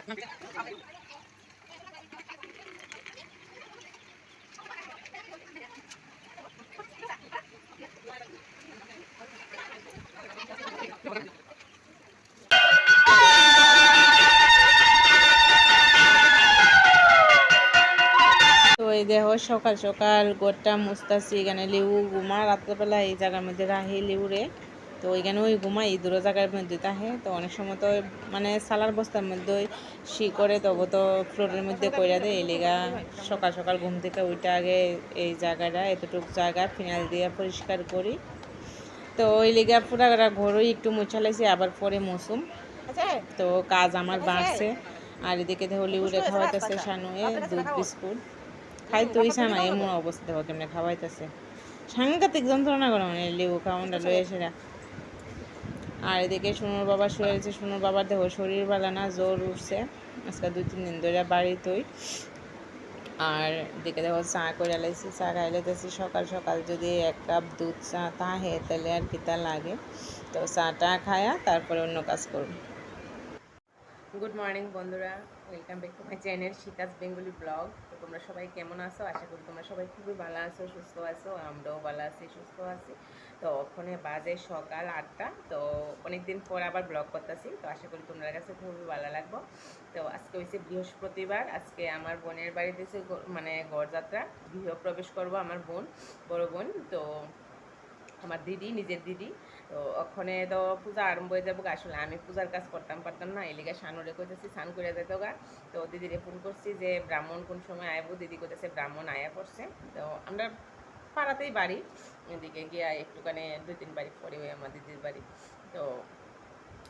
এই দেখো সকাল সকাল গোটা মুস্তাছি, এখানে লিউ ঘুমা রাত্রেবেলা এই জায়গার মধ্যে রাহি লিউরে। তো ওইখানে ওই ঘুমা এই দূর জায়গার মধ্যে তাহে। তো অনেক সময় তো মানে সালার বস্তার মধ্যে শি করে, তবু তো ফ্লোরের মধ্যে কইরা দেয়। এই লেগা সকাল সকাল ঘুম থেকে ওইটা আগে এই জায়গাটা এতটুকু জায়গা ফিনাইল দিয়ে পরিষ্কার করি। তো ওই লেগা পুরা ঘরই একটু মুছালাইছি, আবার পরে মৌসুম। তো কাজ আমার বাড়ছে। আর এদিকে দেখো লিউরে খাওয়াইতেছে শানুয়ে দুধ বিস্কুট খাইতে হইছে না, এমন অবস্থা দেখো কেমনে খাওয়াইতেছে, সাংঘাতিক যন্ত্রণা করে মানে লেবু খাওয়ানটা লয়ে সেরা। আর এদিকে সোনুর বাবা শুয়ে রয়েছে, সোনুর বাবার দেখো শরীর ভালো না, জ্বর উঠছে আজকে 2-3 দিন ধরে বাড়িতেই। আর এদিকে দেখো চা করে লাইছি, চা খাই লাইতেছি। সকাল সকাল যদি 1 কাপ দুধ চা তাহে তাহলে আর কিতা লাগে। তো চাটা খায়া তারপরে অন্য কাজ করব। গুড মর্নিং বন্ধুরা, welcome back to my channel শিকাস বেঙ্গলি ব্লগ। তো তোমরা সবাই কেমন আছো? আশা করি তোমরা সবাই খুবই ভালো আছো, সুস্থ আছো। আমরাও ভালো আছি, সুস্থ আছি। তো ওখানে বাজে সকাল 8টা। তো অনেকদিন পর আবার ব্লগ করতেছি, তো আশা করি তোমাদের কাছে খুবই ভালো লাগবো। তো আজকে হয়েছে বৃহস্পতিবার, আজকে আমার বোনের বাড়িতে মানে গড়যাত্রা, গৃহপ্রবেশ করব আমার বোন, বড় বোন। তো আমার দিদি, নিজের দিদি। তো ওখানে তো পূজা আরম্ভ হয়ে যাবো। আসলে আমি পূজার কাজ করতাম পারতাম না, এলিগে শানুরে কইতেছি স্নান করে যেত গা। তো দিদিরে ফোন করছি যে ব্রাহ্মণ কোন সময় আইবো, দিদি কইতেছে ব্রাহ্মণ আয়া পড়ছে। তো আমরা পাড়াতেই বাড়ি, এদিকে গিয়া একটুখানি 2-3 বাড়ি পরে ওই আমার দিদির বাড়ি। তো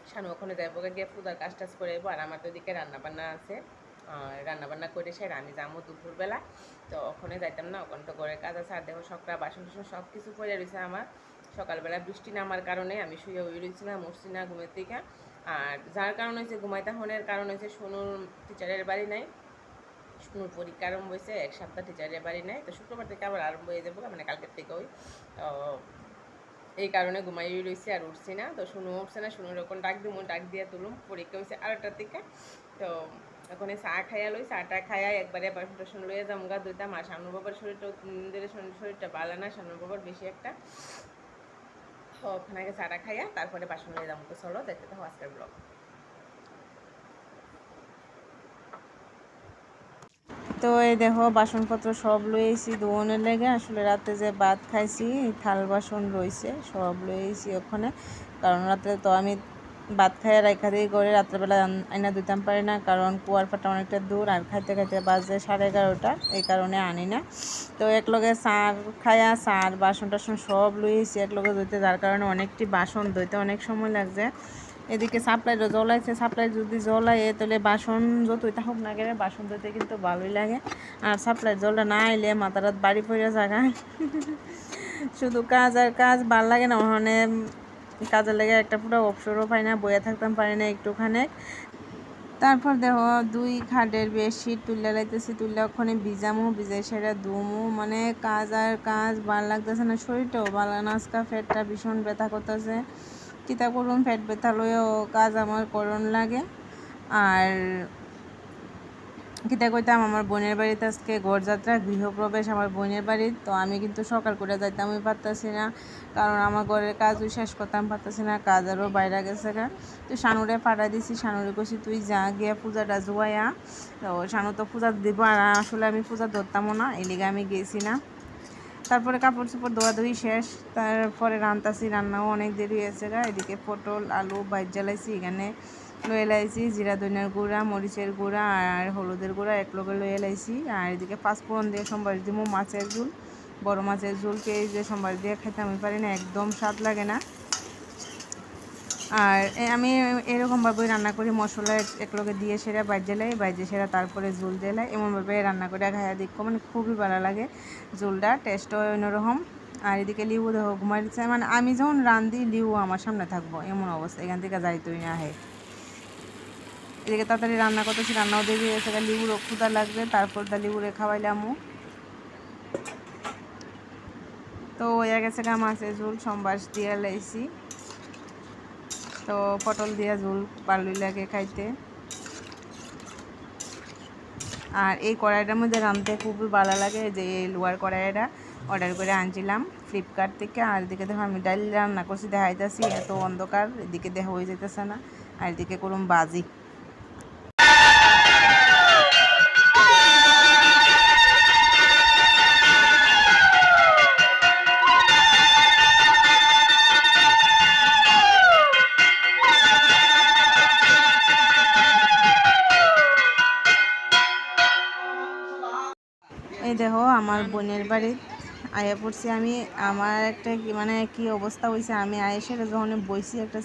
শানু ওখানে যাইবো গিয়ে পূজার কাজ টাজ করে যাবো। আর আমার তো ওদিকে রান্নাবান্না আছে, রান্নাবান্না করে সেরে আমি যাবো দুপুরবেলা। তো ওখানে যাইতাম না, ওখানে তো ঘরের কাজ আছে। আর দেখো সকাল বাসন টাসন সব কিছু পড়ে রয়েছে আমার। সকালবেলা বৃষ্টি নামার কারণে আমি শুয়ে হয়ে রয়েছি না, মরছি না ঘুমের থেকে। আর যার কারণ হয়েছে ঘুমাইতে হনের কারণ হয়েছে সোনুর টিচারের বাড়ি নাই, সোনুর পরীক্ষা আরম্ভ হয়েছে 1 সপ্তাহ টিচারের বাড়ি নাই। তো শুক্রবার থেকে আবার আরম্ভ হয়ে যাবো, মানে কালকের থেকে ওই। এই কারণে ঘুমাই রয়েছি আর উঠছি না। তো শুনু উঠছে না, শুনুর ওখানে ডাক দিমু, ডাক দিয়ে তুলুম। পরীক্ষা হয়েছে 8টার দিকে। তো ওখানে চা খাইয়া লই, চাটা খাইয়া একবারে বাসন টাসন লইয়া যাম গা ধুইতাম। আর শানুর বাবার শরীরটা শরীরটা ভালো না, শানুর বাবার বেশি একটা। ওখানে আগে চাটা খাইয়া তারপরে বাসন লইয়া যাবো। তো চলো দেখতে থাকো আজকের ব্লগ। তো এই দেখো বাসনপত্র সব লইয়েছি ধোয়ানোর লেগে। আসলে রাতে যে ভাত খাইছি থাল বাসন রয়েছে সব লইয়েছি ওখানে, কারণ রাতে তো আমি ভাত খাইয়া রাখা দিয়ে করে রাত্রেবেলা আইনা দিতাম পারি না, কারণ কুয়ারপাটা অনেকটা দূর। আর খাইতে খাইতে বাজে 11:30, এই কারণে আনি না। তো একলগে চার খাইয়া চার বাসন টাসন সব লইয়েছি একলগে ধুইতে, যার কারণে অনেকটি বাসন ধুইতে অনেক সময় লাগছে। এদিকে সাপ্লাইরও জ্বলাইছে, সাপ্লাই যদি জ্বলায় তাহলে বাসন যতই হোক না গেলে বাসন ধুতে কিন্তু ভালোই লাগে। আর সাপ্লাই জলটা না এলে মাথা রাত বাড়ি পড়ে জায়গায় শুধু কাজ আর কাজ, ভাল লাগে না। ওখানে কাজের লেগে একটা পুরো অবসরও পাই না, বইয়া থাকতাম পারি না একটুখানে। তারপর দেখো 2 খাটের বেডশিট তুলে লাইতেছি, তুললে ওখানে ভিজামু, ভিজাই সেটা ধুমু। মানে কাজ আর কাজ, ভাল লাগতেছে না, শরীরটাও ভালো না। আজকা পেটটা ভীষণ ব্যথা করতেছে, কিতা করুন, পেট ব্যথা লয়েও কাজ আমার করণ লাগে। আর কিতা কইতাম, আমার বোনের বাড়িতে আজকে গড়যাত্রা, গৃহপ্রবেশ আমার বোনের বাড়ি। তো আমি কিন্তু সকাল করে যাইতামই পারতাছি না, কারণ আমার ঘরের কাজও শেষ করতাম পারতাছি না, কাজ আরও বাইরে গেছে গা। তো শানুরে পাঠাই দিছি, শানুরে কইছি তুই যা গিয়া পূজাটা জোয়াইয়া। তো শানু তো পূজা দিব, আর আসলে আমি পূজা ধরতামও না, এই লিগে আমি গেছি না। তারপরে কাপড় চোপড় ধোয়াধুয়ি শেষ, তারপরে রান্তাছি, রান্নাও অনেক দেরি হয়েছে গা। এদিকে পটল আলু বাইর জ্বালাইছি, এখানে লয়ে লাইছি জিরা ধনিয়ার গুঁড়া, মরিচের গুঁড়া আর হলুদের গুঁড়া একলগে লয়ে লাইছি। আর এদিকে 5 ফোড়ন দিয়ে সোমবার দিব মাছের ঝোল, বড় মাছের ঝোলকে এই যে সোমবার দিয়ে খাইতে আমি পারি না, একদম স্বাদ লাগে না। আর আমি এরকমভাবে রান্না করি, মশলা একলগে দিয়ে সেরা বাইজে লাই, বাইজে সেরা তারপরে ঝোল দিয়ে লাই, এমনভাবে রান্না করে খাইয়া দেখো, মানে খুবই ভালো লাগে, ঝোলটা টেস্টও অন্যরকম। আর এদিকে লিউ দেখো ঘুমাই দিচ্ছে, মানে আমি যখন রান্ধি লিউ আমার সামনে থাকবো এমন অবস্থা, এখান থেকে যাইতই না আহে। এদিকে তাড়াতাড়ি রান্না করতেছি, রান্নাও দেরি হয়েছে, লিউরও ক্ষুদা লাগবে, তারপর লিউরে খাওয়াইলামও। তো হয়ে গেছে গা মাছের ঝোল, সোমবার দিয়ে লাইছি। তো পটল দিয়া ঝোল ভালোই লাগে খাইতে। আর এই কড়াইটার মধ্যে রাঁধতে খুবই ভালো লাগে, যে এই লোয়ার কড়াইটা অর্ডার করে আনছিলাম ফ্লিপকার্ট থেকে। আর এদিকে দেখো আমি ডাল রান্না করছি, দেখাইতেছি, এত অন্ধকার, এদিকে দেখা হয়ে যেতেছে না, আর এদিকে করুন বাজি। এই দেখো আমার বোনের বাড়ি আয়া পড়ছি আমি। আমার একটা মানে কি অবস্থা হয়েছে, আমি আয়েসে যখন বইছি একটা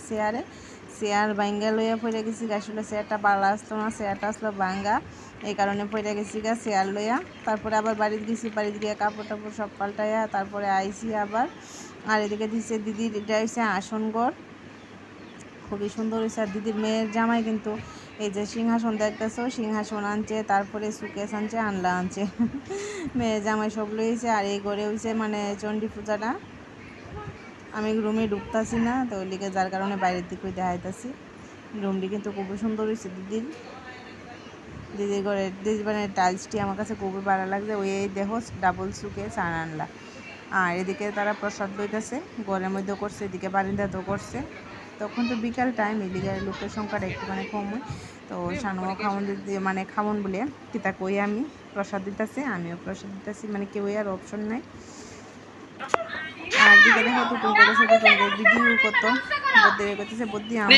চেয়ার ভাঙ্গা লইয়া পড়ে গেছি। আসলে চেয়ারটা ভালো আসলো না, চেয়ারটা আসলো ভাঙ্গা, এই কারণে পড়ে গেছি চেয়ার লইয়া। তারপরে আবার বাড়িতে গেছি, বাড়িতে গিয়ে কাপড় টাপড় সব পাল্টাইয়া তারপরে আইসি আবার। আর এদিকে দিচ্ছে দিদির, এটা হচ্ছে আসনঘর, খুবই সুন্দর হয়েছে। আর দিদির মেয়ের জামাই কিন্তু এই যে সিংহাসন দেখতেছো, সিংহাসন আনছে, তারপরে সুকেস আনছে, আনলা আনছে মেয়ের জামাই সব লইছে। আর এই ঘরে হয়েছে মানে চণ্ডী পূজাটা। আমি রুমে ঢুকতাছি না, তো ওই লিগে যার কারণে বাইরের দিকে দেখাইতেছি। রুমটি কিন্তু খুবই সুন্দর হয়েছে দিদির ঘরে। দিদির মানে টাইলসটি আমার কাছে খুবই ভালো লাগছে। ওই দেখো ডাবল সুকেস আর আনলা। আর এদিকে তারা প্রসাদ লইতেছে, ঘরের মধ্যেও করছে, এদিকে বারিন্দাতেও করছে। তখন তো বিকাল টাইম, এদিকে লোকের সংখ্যাটা একটুখানি কম হয়। তো সানুও খাওয়ান দিতে মানে খাওয়ান বলে কিতা কই আমি প্রসাদ দিতেছে, আমিও প্রসাদ দিতেছি, মানে কেউ আর অপশন নাই। আর দিকে দেখো তো তুমি করেছো, তো তোমাদের ভিডিও কত বদ্দি করতেছে, বদ্দি আমার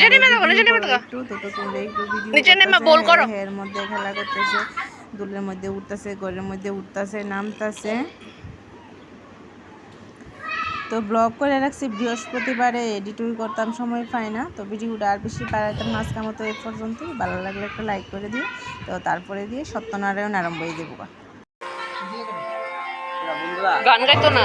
একটু তো তোমরা একটু ভিডিও এর মধ্যে খেলা করতেছে, দুলের মধ্যে উঠতেছে, ঘরের মধ্যে উঠতেছে, নামতেছে। তো ব্লগ করে রাখছি বৃহস্পতিবারে, এডিটই করতাম, সময় পাই না, তো ভিডিওটা আর বেশি বাড়াইতাম না আজকের মতো এই পর্যন্তই। ভালো লাগলে একটা লাইক করে দিও, তো তারপরে দিয়ে সত্যনারায়ণ আরম্ভ হয়ে দেবো। গান গাইতো না।